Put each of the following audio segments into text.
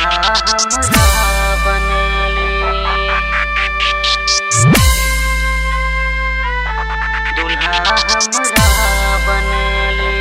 हमरा बनले दुल्हा हमरा बनले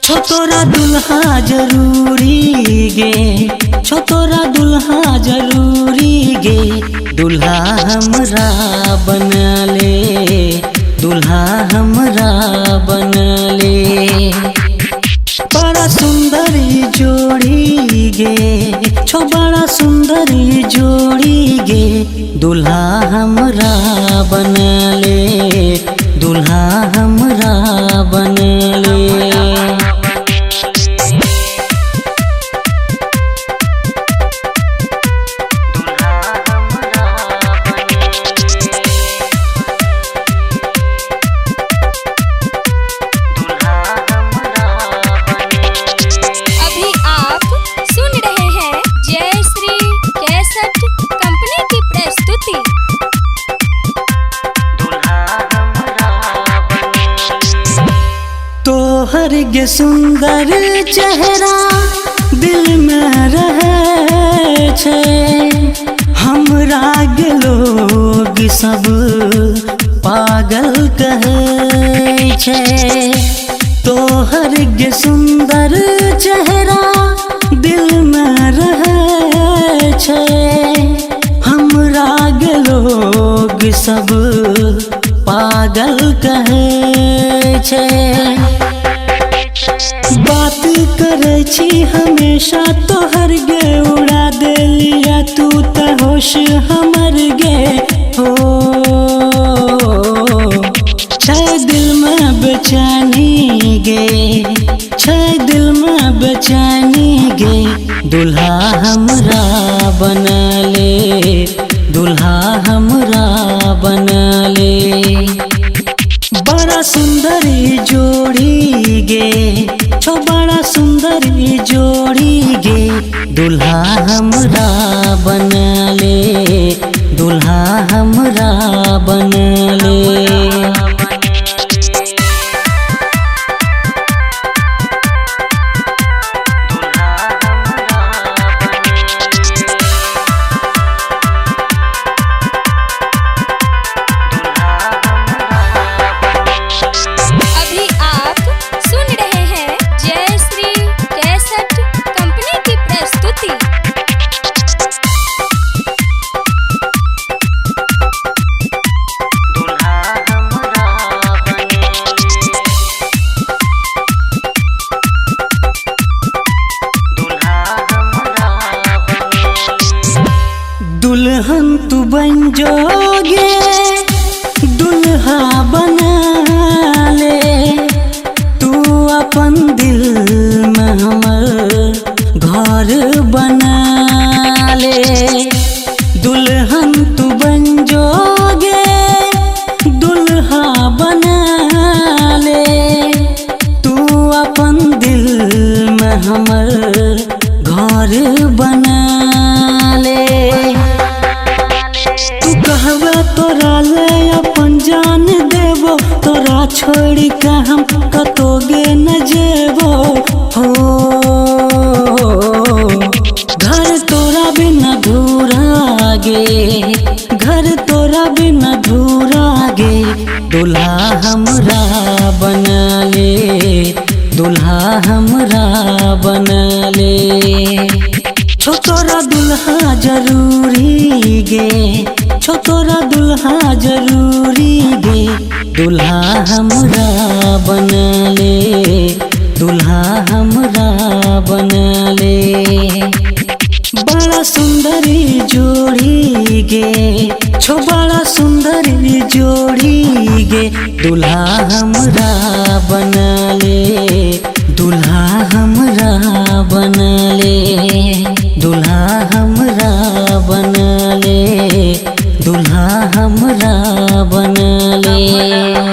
छोतोरा दुल्हा जरूरी गे, छोतोरा दुल्हा जरूरी गे, दुल्हा हमरा बनले, दुल्हा हमरा बनले। बड़ा सुंदरी जोड़ी गे, छो बड़ा सुंदरी जोड़ी गे, दुल्हा हमरा बनले, दुल्हा हमरा बनले। तोहर गे सुंदर चेहरा दिल में रहे छे, हमरा गे लोग सब पागल कहे छे। तोहर गे सुंदर चेहरा दिल में रहे छे, हमरा गे लोग सब पागल कहे छे। बात करे छी हमेशा तोहर गे, उड़ा देलिया तू त होश हमर गे हो। छै दिल में बेचैनी गे, छै दिल में बेचैनी गे, दुल्हा हमरा बनले, दुल्हा हमरा बनले। बड़ा सुंदरी जोड़ी गे, छो बड़ा सुंदरी जोड़ी गे, दुल्हा हमरा बनले, दुल्हा हमरा बनले। दुल्हन तू बन जोगे, दुल्हा बना ले, तू अपन दिल में हमर घर बना ले। दुल्हन तू बन जोगे, दुल्हा बना ले, तू अपन दिल में हमर घर बना ले। कहवा तोरा ले अपन जान देबो, तोरा छोड़ के हम कतो गे न जेबो हो। घर तोरा बिना धूरा गे, घर तोरा बिना धूरा गे, दुल्हा हमरा बनले, दुल्हा हमरा बनले। छोतोरा दुल्हा जरूरी गे, छोतोरा दुल्हा जरूरी गे, दुल्हा हमरा बनले, दुल्हा हमरा बनले। बड़ा सुंदरी जोड़ी गे, छो बड़ा सुंदरी जोड़ी गे, दुल्हा हमरा बनले, दुल्हा हमरा बनले। दुल्हा हमरा बनले।